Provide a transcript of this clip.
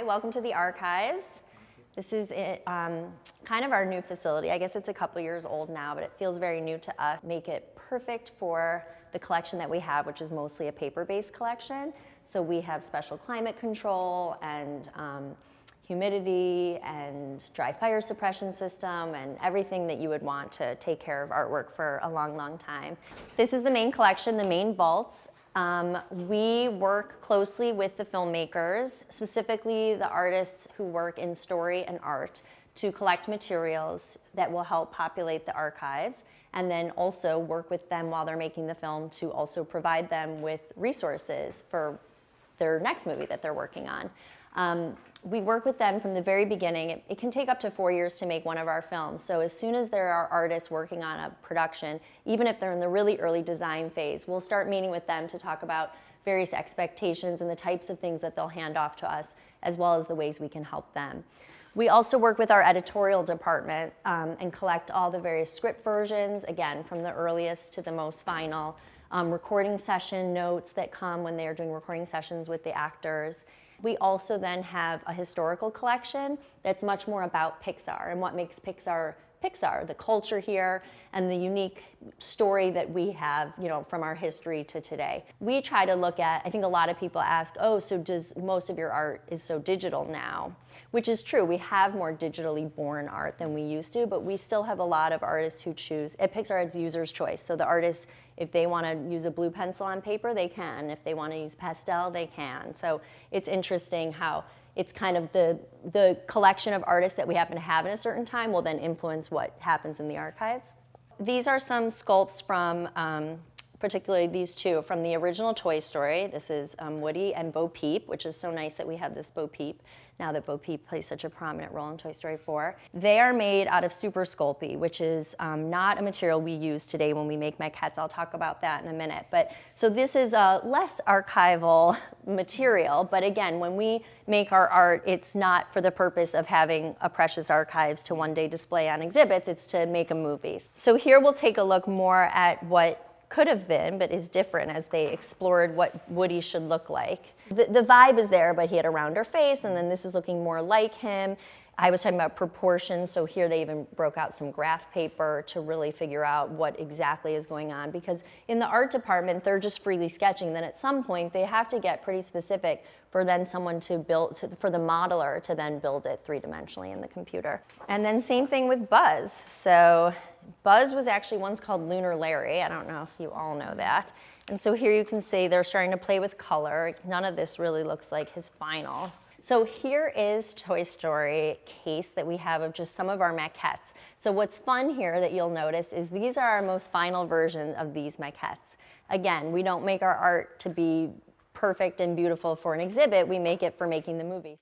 Hi, welcome to the Archives. This is kind of our new facility. I guess it's a couple years old now, but it feels very new to us. Make it perfect for the collection that we have, which is mostly a paper-based collection. So we have special climate control and humidity and dry fire suppression system and everything that you would want to take care of artwork for a long, long time. This is the main collection, the main vaults. We work closely with the filmmakers, specifically the artists who work in story and art, to collect materials that will help populate the archives, and then also work with them while they're making the film to also provide them with resources for their next movie that they're working on. We work with them from the very beginning. It can take up to 4 years to make one of our films. So as soon as there are artists working on a production, even if they're in the really early design phase, we'll start meeting with them to talk about various expectations and the types of things that they'll hand off to us, as well as the ways we can help them. We also work with our editorial department and collect all the various script versions, again, from the earliest to the most final, recording session notes that come when they're doing recording sessions with the actors. We also then have a historical collection that's much more about Pixar and what makes Pixar Pixar, the culture here and the unique story that we have, from our history to today. We try to look at, I think a lot of people ask, oh, so does most of your art is so digital now? Which is true, we have more digitally born art than we used to, but we still have a lot of artists who choose, at Pixar it's user's choice. So the artists, if they want to use a blue pencil on paper, they can. If they want to use pastel, they can. So it's interesting how it's kind of the collection of artists that we happen to have in a certain time will then influence what happens in the archives. These are some sculpts from, particularly these two, from the original Toy Story. This is Woody and Bo Peep, which is so nice that we have this Bo Peep, now that Bo Peep plays such a prominent role in Toy Story 4. They are made out of Super Sculpey, which is not a material we use today when we make maquettes. I'll talk about that in a minute. So this is a less archival material, but again, when we make our art, it's not for the purpose of having a precious archives to one day display on exhibits, it's to make a movie. So here we'll take a look more at what could have been, but is different as they explored what Woody should look like. The vibe is there, but he had a rounder face, and then this is looking more like him. I was talking about proportions, so here they even broke out some graph paper to really figure out what exactly is going on, because in the art department, they're just freely sketching. Then at some point, they have to get pretty specific for then someone to build, for the modeler to then build it three-dimensionally in the computer. And then same thing with Buzz. So Buzz was actually once called Lunar Larry. I don't know if you all know that. And so here you can see they're starting to play with color. None of this really looks like his final. So here is Toy Story case that we have of just some of our maquettes. So what's fun here that you'll notice is these are our most final versions of these maquettes. Again, we don't make our art to be perfect and beautiful for an exhibit. We make it for making the movie.